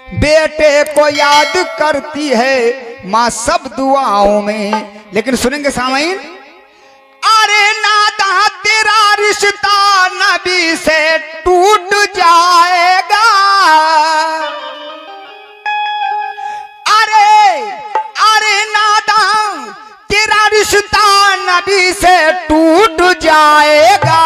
बेटे को याद करती है माँ सब दुआओं में। लेकिन सुनेंगे सामईन, अरे नादा तेरा रिश्ता नबी से टूट जाएगा, अरे नादा तेरा रिश्ता नबी से टूट जाएगा।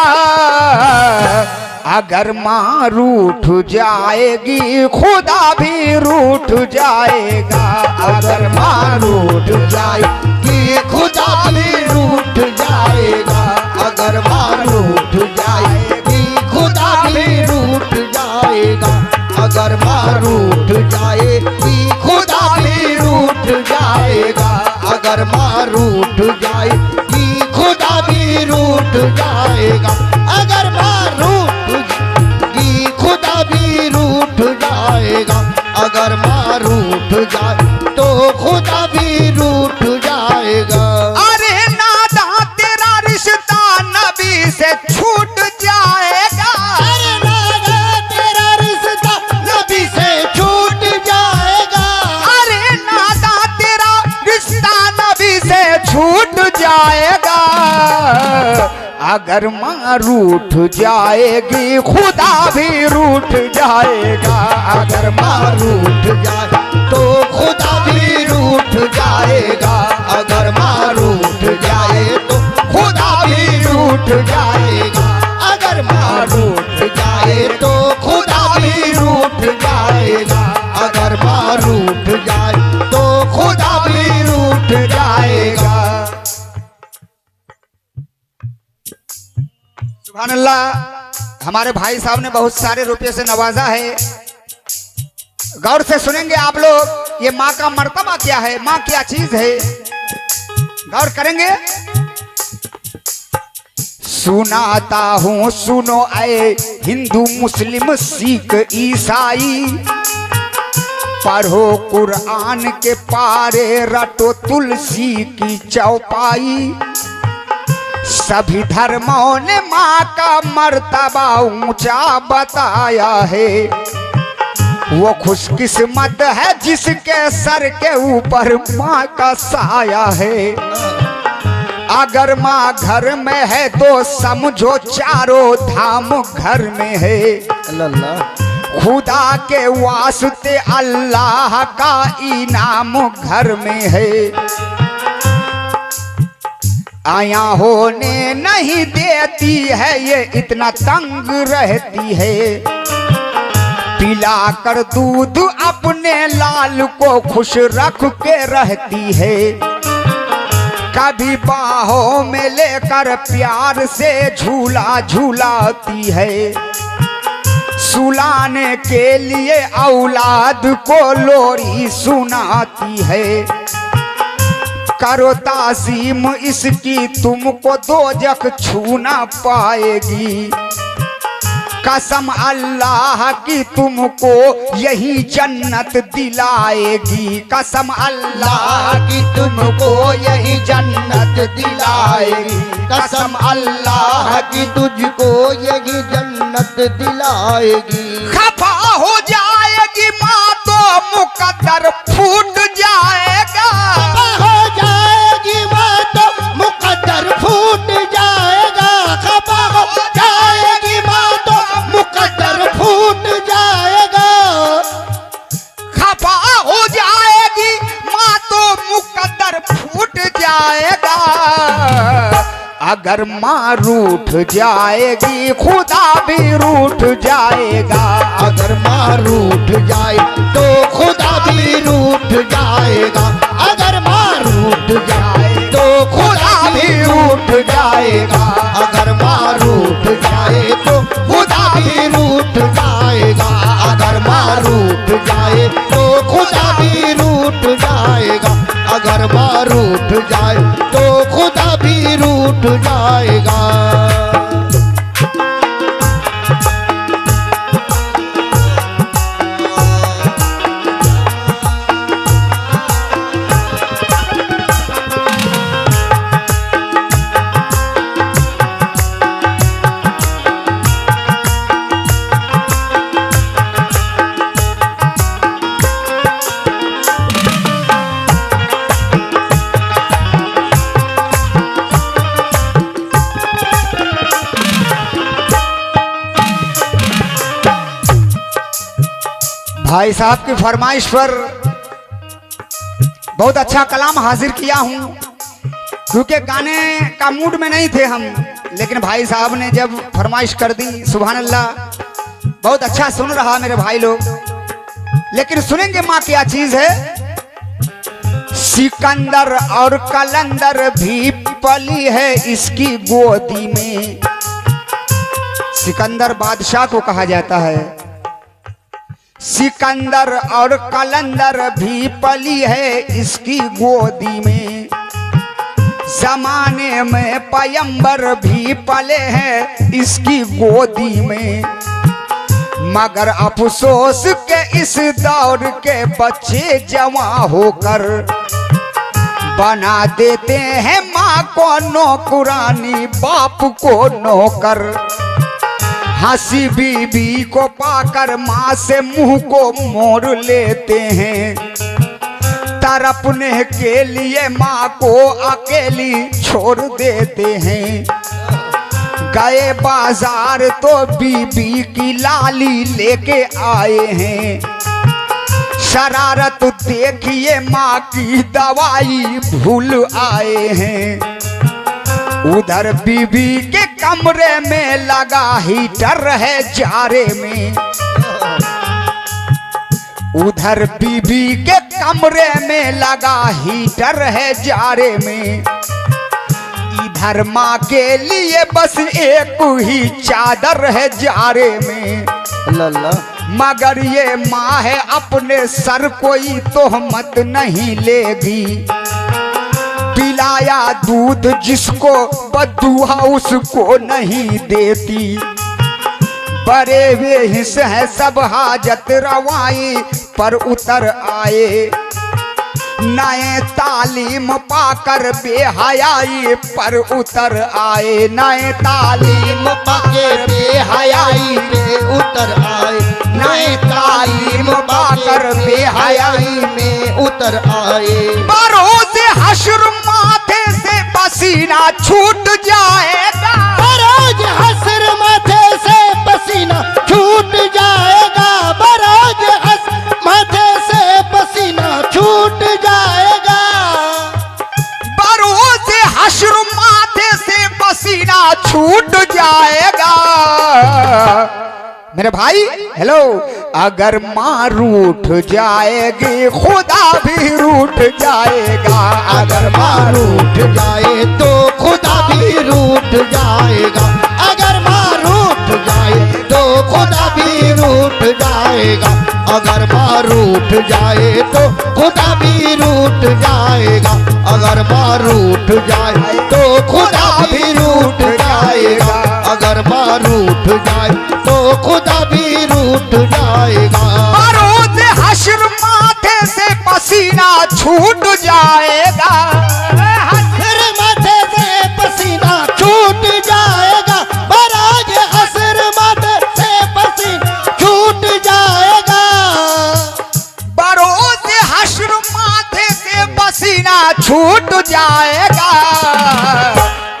अगर माँ रूठ जाएगी खुदा भी रूठ जाएगा। अगर माँ रूठ जाएगी खुदा भी रूठ जाएगा। अगर माँ रूठ जाएगी खुदा भी रूठ जाएगा। अगर माँ रूठ जाएगी खुदा भी रूठ जाएगा। अगर माँ रूठ जाएगी खुदा भी रूठ जाएगा। अगर माँ रूठ खुदा भी रूठ जाएगा। अगर माँ रूठ जाए तो खुदा भी रूठ जाएगा। अरे नादा तेरा रिश्ता नबी से छूट जाएगा। अरे नादा तेरा रिश्ता नबी से छूट जाएगा। अरे नादा तेरा रिश्ता नबी से छूट जाएगा। अगर माँ रूठ जाएगी खुदा भी रूठ जाएगा। अगर माँ रूठ जाए तो खुदा भी रूठ जाएगा। अगर माँ रूठ जाए तो खुदा भी रूठ जाएगा। अगर माँ रूठ जाए तो खुदा भी रूठ जाएगा। अगर माँ रूठ जाए तो खुदा भी रूठ जाएगा। सुभान अल्लाह। हमारे भाई साहब ने बहुत सारे रुपये से नवाजा है। गौर से सुनेंगे आप लोग, ये माँ का मर्तबा क्या है, माँ क्या चीज है, गौर करेंगे। सुनाता हूँ सुनो आए हिंदू मुस्लिम सिख ईसाई, पढ़ो कुरान के पारे रटो तुलसी की चौपाई। सभी धर्मों ने माँ का मर्तबा ऊंचा बताया है। वो खुशकिस्मत है जिसके सर के ऊपर माँ का साया है। अगर माँ घर में है तो समझो चारों धाम घर में है। खुदा के वास्ते अल्लाह का इनाम घर में है। आया होने नहीं देती है ये इतना तंग रहती है। पिला कर दूध अपने लाल को खुश रख के रहती है। कभी बाहों में लेकर प्यार से झूला झूलाती है। सुलाने के लिए औलाद को लोरी सुनाती है। करो तासीम इसकी तुमको दोजख छू ना पाएगी। कसम अल्लाह की तुमको यही जन्नत दिलाएगी। कसम अल्लाह की तुमको यही जन्नत दिलाएगी। कसम अल्लाह की तुझको यही जन्नत दिलाएगी। खफा हो जाएगी माँ तो मुकद्दर फूट जाएगा। हो जाएगी माँ तो मुकद्दर फूट जाएगा। खफा हो जाएगी माँ तो मुकद्दर फूट जाएगा। खफा हो जाएगी माँ तो मुकद्दर फूट जाएगा। अगर माँ रूठ जाएगी खुदा भी रूठ जाएगा। अगर माँ रूठ जाए तो खुदा भी रूठ जाएगा। अगर माँ रूठ जाए तो खुदा भी रूठ जाएगा। अगर माँ रूठ जाए तो खुदा भी रूठ जाएगा। अगर माँ रूठ जाए तो खुदा भी रूठ जाएगा। अगर माँ रूठ जाए तो खुदा भी रूठ जाएगा। भाई साहब की फरमाइश पर बहुत अच्छा कलाम हाजिर किया हूं, क्योंकि गाने का मूड में नहीं थे हम, लेकिन भाई साहब ने जब फरमाइश कर दी, सुभान अल्लाह, बहुत अच्छा सुन रहा मेरे भाई लोग। लेकिन सुनेंगे माँ क्या चीज है। सिकंदर और कलंदर भी पली है इसकी गोदी में। सिकंदर बादशाह को कहा जाता है। सिकंदर और कलंदर भी पली है इसकी गोदी में। जमाने में पयंबर भी पले हैं इसकी गोदी में। मगर अफसोस के इस दौर के बच्चे जवां होकर बना देते हैं माँ को नौकरानी, बाप को नौकर। हंसी बीबी को पाकर माँ से मुंह को मोड़ लेते हैं। तरपने के लिए माँ को अकेली छोड़ देते हैं। गए बाजार तो बीबी की लाली लेके आए हैं। शरारत देखिए माँ की दवाई भूल आए हैं। उधर बीबी के कमरे में लगा हीटर है जारे में। उधर बीबी के कमरे में लगा हीटर है जारे में। इधर माँ के लिए बस एक ही चादर है जारे में। लल्ला मगर ये माँ है अपने सर कोई तोहमत नहीं लेगी। पिलाया दूध जिसको बदुआ उसको नहीं देती। बड़े वे हिस्स है सब हाजत रवाई पर उतर आए। नए तालीम पाकर बेहयाई पर उतर आए। नए तालीम पाके बेहयाई में उतर आए। नए तालीम पाकर बेहयाई में उतर आए। बरोज हश्र माथे से पसीना छूट जाएगा। बरोज हश्र माथे से पसीना छूट जाएगा। बरोज हश्र माथे से पसीना छूट जाएगा। बरोज हश्र माथे से पसीना छूट जाएगा। मेरे भाई हेलो, अगर माँ रूठ जाएगी खुदा भी रूठ जाएगा। अगर माँ रूठ जाए तो खुदा भी रूठ जाएगा। अगर माँ रूठ जाए तो खुदा भी रूठ जाएगा। अगर माँ रूठ जाए तो खुदा भी रूठ जाएगा। अगर माँ रूठ जाए तो खुदा भी रूठ जाएगा। अगर माँ रूठ जाए तो खुदा भी रूठ जाएगा। बरोज हश्र माथे से पसीना छूट जाएगा। हश्र माथे से पसीना छूट जाएगा। बरोज हश्र माथे से पसीना छूट जाएगा। बरोज हश्र माथे से पसीना छूट जाएगा।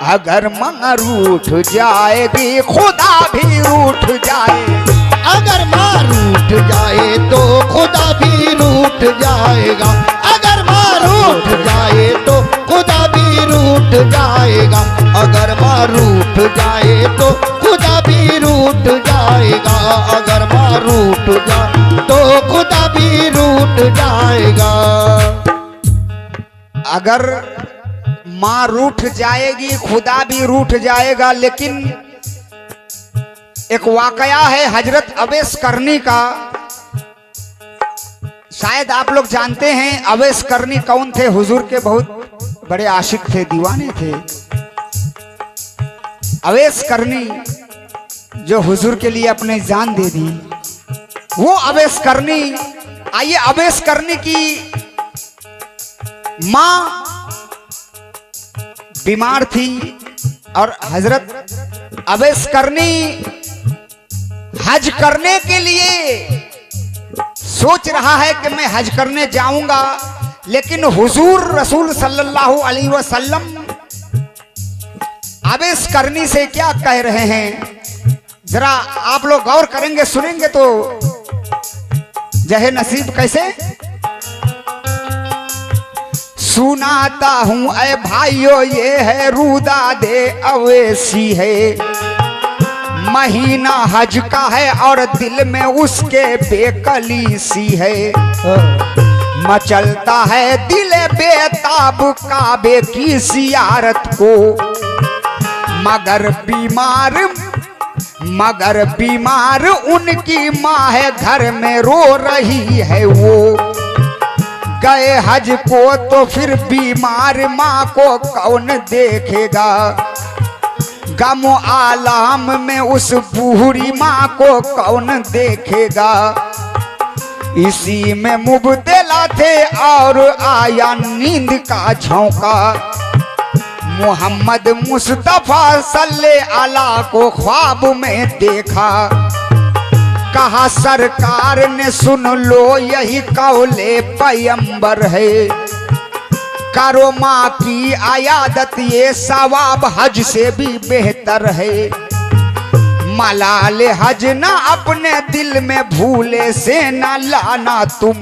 अगर माँ रूठ जाएगी खुदा भी रूठ जाएगा। अगर माँ रूठ जाए तो खुदा भी रूठ जाएगा। अगर माँ रूठ जाए तो खुदा भी रूठ जाएगा। अगर माँ रूठ जाए तो खुदा भी रूठ जाएगा। अगर माँ रूठ जाए तो खुदा भी रूठ जाएगा। अगर माँ रूठ जाएगी खुदा भी रूठ जाएगा। लेकिन एक वाकया है हजरत अवैस करनी का, शायद आप लोग जानते हैं। अवैस करनी कौन थे? हुजूर के बहुत बड़े आशिक थे, दीवाने थे। अवैस करनी जो हुजूर के लिए अपने जान दे दी, वो अवैस करनी। आइए, अवैस करनी की माँ बीमार थी और हजरत अवैस करनी हज करने के लिए सोच रहा है कि मैं हज करने जाऊंगा। लेकिन हुजूर रसूल सल्लल्लाहु अलैहि वसल्लम अवैस करनी से क्या कह रहे हैं, जरा आप लोग गौर करेंगे, सुनेंगे तो जहे नसीब कैसे सुनाता हूँ ऐ भाइयों ये है रूदा दे अवैसी है, महीना हज का है और दिल में उसके बेकली सी है। मचलता है दिल बेताब काबे की सियारत को, मगर बीमार उनकी माँ है घर में रो रही है वो। गए हज को तो फिर बीमार माँ को कौन देखेगा, गम आलाम में उस बूढ़ी माँ को कौन देखेगा। इसी में मुब्तला थे और आया नींद का झोंका, मोहम्मद मुस्तफा सल्ले अला को ख्वाब में देखा। कहा सरकार ने सुन लो यही कौले पैगंबर है, करो माँ की आयादत ये सवाब हज से भी बेहतर है। मलाल हज ना अपने दिल में भूले से न लाना तुम,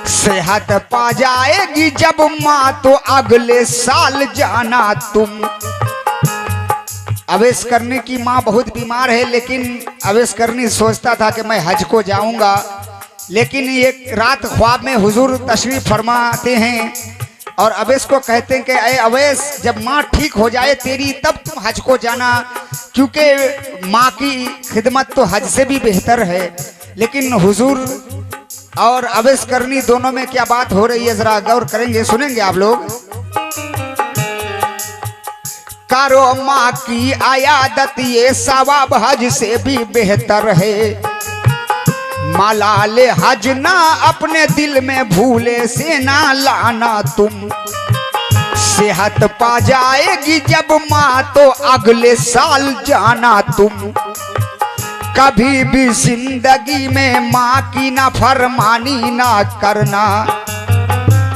सेहत पा जाएगी जब माँ तो अगले साल जाना तुम। अवैस करनी की माँ बहुत बीमार है, लेकिन अवैस करनी सोचता था कि मैं हज को जाऊंगा, लेकिन एक रात ख्वाब में हुजूर तशरीफ फरमाते हैं और अवैस को कहते हैं कि अरे अवैस जब माँ ठीक हो जाए तेरी तब तुम हज को जाना, क्योंकि माँ की खिदमत तो हज से भी बेहतर है। लेकिन हुजूर और अवैस करनी दोनों में क्या बात हो रही है जरा गौर करेंगे, सुनेंगे आप लोग। करो माँ की आयादत ये सवाब हज से भी बेहतर है। मलाल हज ना अपने दिल में भूले से ना लाना तुम, सेहत पा जाएगी जब माँ तो अगले साल जाना तुम। कभी भी जिंदगी में माँ की ना फरमानी ना करना,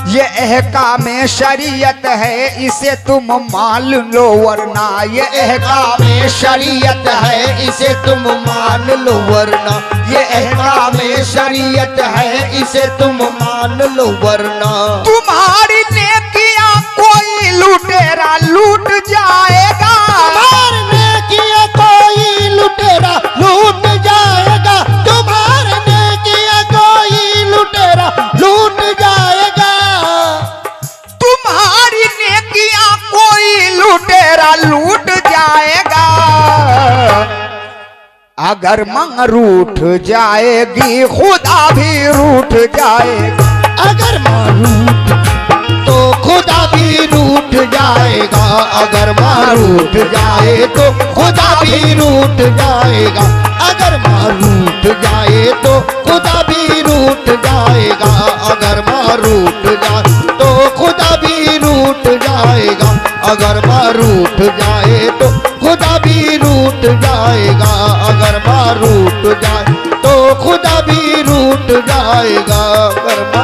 ये अहकाम शरीयत है इसे तुम मान लो वरना, ये अहकाम शरीयत है इसे तुम मान लो वरना, ये अहकाम शरीयत है इसे तुम मान लो वरना। तुम्हारी नेकियां कोई लुटेरा लूट जाएगा, तुम्हारी नेकियां कोई लुटेरा लूट जाएगा, तुम्हारी नेकियां कोई लुटेरा लूट जाएगा। तुम्हारी नेकियां कोई लुटेरा लूट जाएगा, अगर मांग रूठ जाएगी खुदा भी रूठ जाएगा, अगर माँ रूठ तो खुदा भी रूठ जाएगा, अगर माँ रूठ जाए तो खुदा भी रूठ जाएगा, अगर माँ रूठ जाए तो खुदा भी रूठ जाएगा, अगर माँ रूठ जाए तो खुदा भी रूठ जाएगा, अगर माँ रूठ जाए तो खुदा भी रूठ जाएगा, अगर माँ रूठ जाए तो खुदा भी रूठ जाएगा, अगर माँ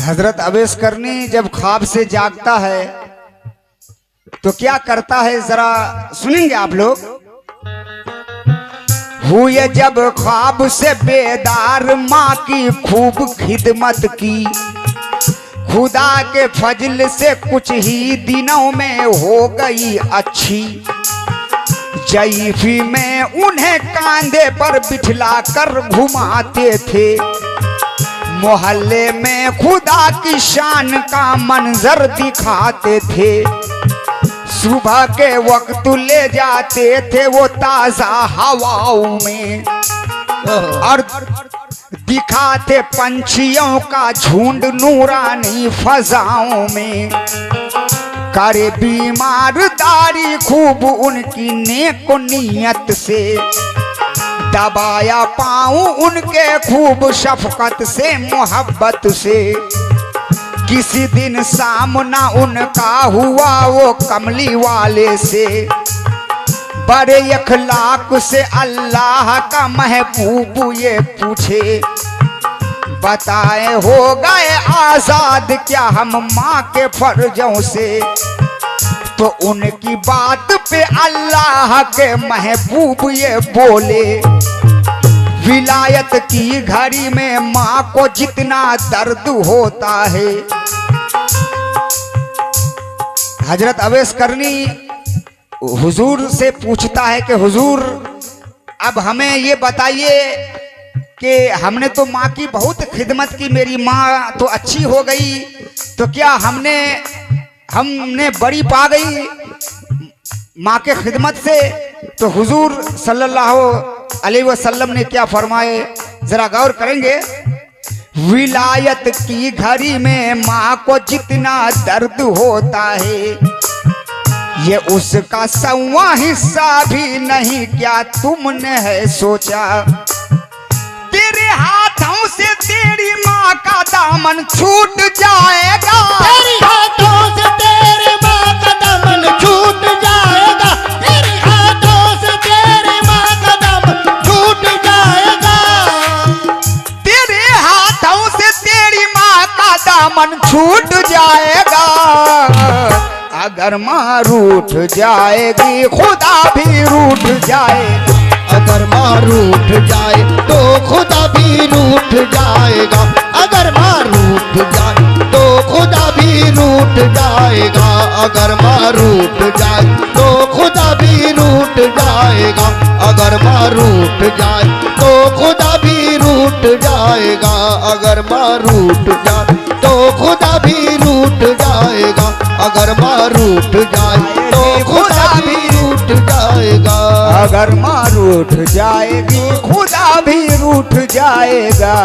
हजरत अवैस करनी जब ख्वाब से जागता है तो क्या करता है जरा सुनेंगे आप लोग। हुए जब ख्वाब से बेदार माँ की खूब खिदमत की, खुदा के फजल से कुछ ही दिनों में हो गई अच्छी। जईफी में उन्हें कांधे पर बिठला कर घुमाते थे, मोहल्ले में खुदा की शान का मंजर दिखाते थे। सुबह के वक्त ले जाते थे वो ताजा हवाओं में, और दिखाते पंछियों का झुंड नूरानी फजाओं में। करे बीमारदारी खूब उनकी नेक नियत से, दबाया पाऊं उनके खूब शफकत से मोहब्बत से। किसी दिन सामना उनका हुआ वो कमली वाले से। बड़े अखलाक से अल्लाह का महबूब ये पूछे, बताए हो गए आजाद क्या हम माँ के फर्जों से। तो उनकी बात पे अल्लाह के महबूब ये बोले, विलायत की घड़ी में माँ को जितना दर्द होता है। हजरत अवैस करनी हुजूर से पूछता है कि हुजूर अब हमें ये बताइए कि हमने तो माँ की बहुत खिदमत की, मेरी माँ तो अच्छी हो गई, तो क्या हमने बड़ी पा गई माँ के खिदमत से। तो हुजूर सल्लल्लाहु अलैहि वसल्लम ने क्या फरमाए, जरा गौर करेंगे। विलायत की घड़ी में माँ को जितना दर्द होता है, ये उसका 100वां हिस्सा भी नहीं, क्या तुमने है सोचा। तेरे हाथों से तेरी माँ का दामन छूट जाएगा, तेरे हाथों से तेरी माँ का दामन छूट जाएगा, तेरे हाथों से तेरी माँ का दामन छूट जाएगा, तेरे हाथों से तेरी माँ का दामन छूट जाएगा। अगर माँ रूठ जाएगी खुदा भी रूठ जाएगा, अगर माँ रूठ जाए तो खुदा भी रूठ जाएगा, अगर माँ रूठ जाए तो खुदा भी रूठ जाएगा, अगर माँ रूठ जाए तो खुदा भी रूठ जाएगा, अगर माँ रूठ जाए तो खुदा भी रूठ जाएगा, अगर माँ रूठ जाए तो खुदा भी रूठ जाएगा, अगर माँ रूठ जाए तो खुदा भी रूठ जाएगा, अगर माँ रूठ जाएगी खुदा भी रूठ जाएगा।